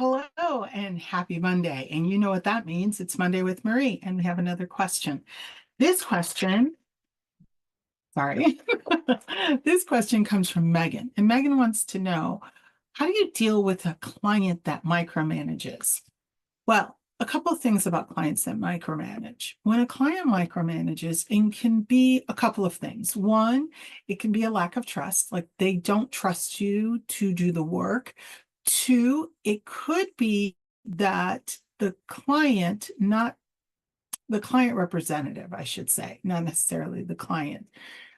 Hello and happy Monday. And you know what that means. It's Monday with Marie, and we have another question. This question, sorry, this question comes from Megan. And Megan wants to know, how do you deal with a client that micromanages? Well, a couple of things about clients that micromanage. When a client micromanages, it can be a couple of things. One, it can be a lack of trust, like they don't trust you to do the work. Two, it could be that not the client representative, I should say, not necessarily the client,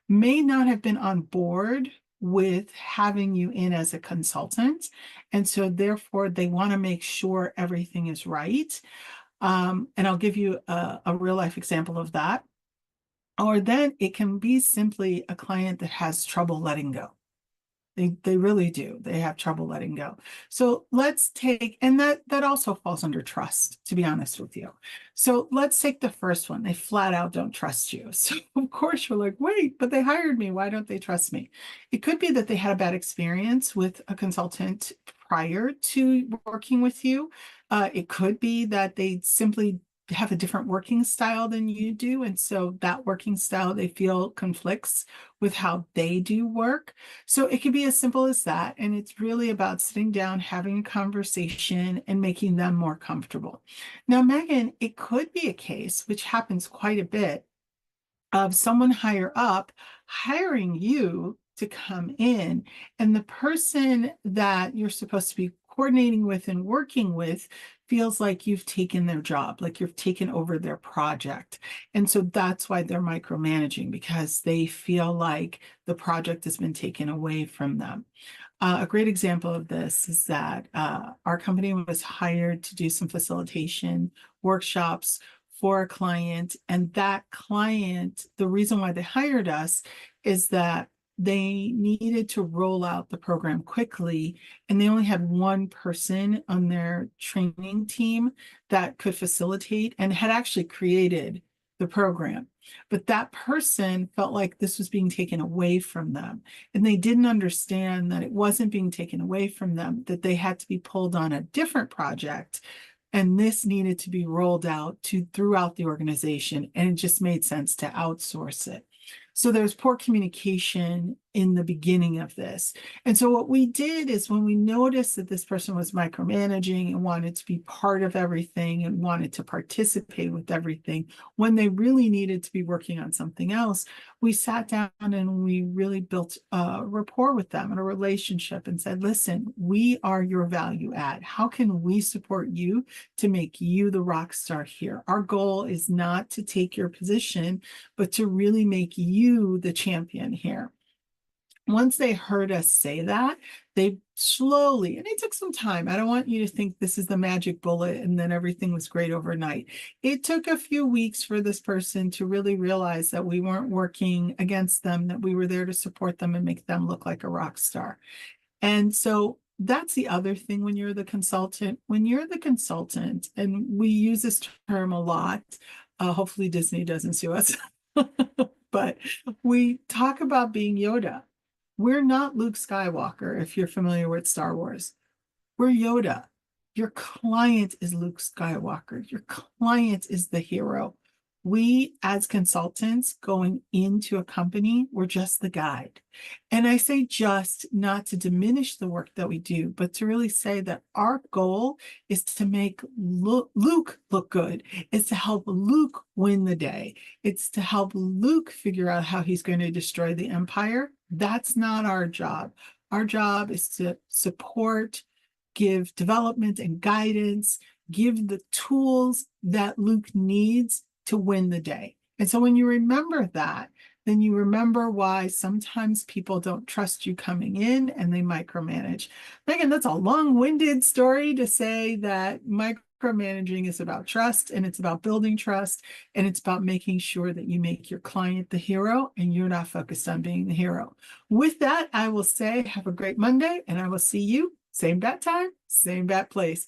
may not have been on board with having you in as a consultant. And so therefore they want to make sure everything is right. And I'll give you a real life example of that. Or then it can be simply a client that has trouble letting go. They really do. They have trouble letting go. So let's take, and that also falls under trust, to be honest with you. So let's take the first one. They flat out don't trust you. So of course you're like, wait, but they hired me. Why don't they trust me? It could be that they had a bad experience with a consultant prior to working with you. It could be that they simply have a different working style than you do. And so that working style they feel conflicts with how they do work. So it can be as simple as that. And it's really about sitting down, having a conversation, and making them more comfortable. Now, Megan, it could be a case, which happens quite a bit, of someone higher up hiring you to come in, and the person that you're supposed to be coordinating with and working with feels like you've taken their job, like you've taken over their project. And so that's why they're micromanaging, because they feel like the project has been taken away from them. A great example of this is that our company was hired to do some facilitation workshops for a client. And that client, the reason why they hired us is that they needed to roll out the program quickly, and they only had one person on their training team that could facilitate and had actually created the program. But that person felt like this was being taken away from them. And they didn't understand that it wasn't being taken away from them, that they had to be pulled on a different project. And this needed to be rolled out to throughout the organization. And it just made sense to outsource it. So there's poor communication in the beginning of this. And so what we did is, when we noticed that this person was micromanaging and wanted to be part of everything and wanted to participate with everything, when they really needed to be working on something else, we sat down and we really built a rapport with them and a relationship and said, listen, we are your value add. How can we support you to make you the rock star here? Our goal is not to take your position, but to really make you the champion here. Once they heard us say that, they slowly, and it took some time. I don't want you to think this is the magic bullet and then everything was great overnight. It took a few weeks for this person to really realize that we weren't working against them, that we were there to support them and make them look like a rock star. And so that's the other thing when you're the consultant. When you're the consultant, and we use this term a lot, hopefully Disney doesn't sue us, but we talk about being Yoda. We're not Luke Skywalker, if you're familiar with Star Wars. We're Yoda. Your client is Luke Skywalker. Your client is the hero. We, as consultants going into a company, we're just the guide. And I say just not to diminish the work that we do, but to really say that our goal is to make Luke look good. It's to help Luke win the day. It's to help Luke figure out how he's going to destroy the Empire. That's not our job. Our job is to support, give development and guidance, give the tools that Luke needs to win the day. And so when you remember that, then you remember why sometimes people don't trust you coming in and they micromanage. Megan, that's a long-winded story to say that micromanaging is about trust, and it's about building trust, and it's about making sure that you make your client the hero and you're not focused on being the hero. With that, I will say have a great Monday, and I will see you same bat time, same bat place.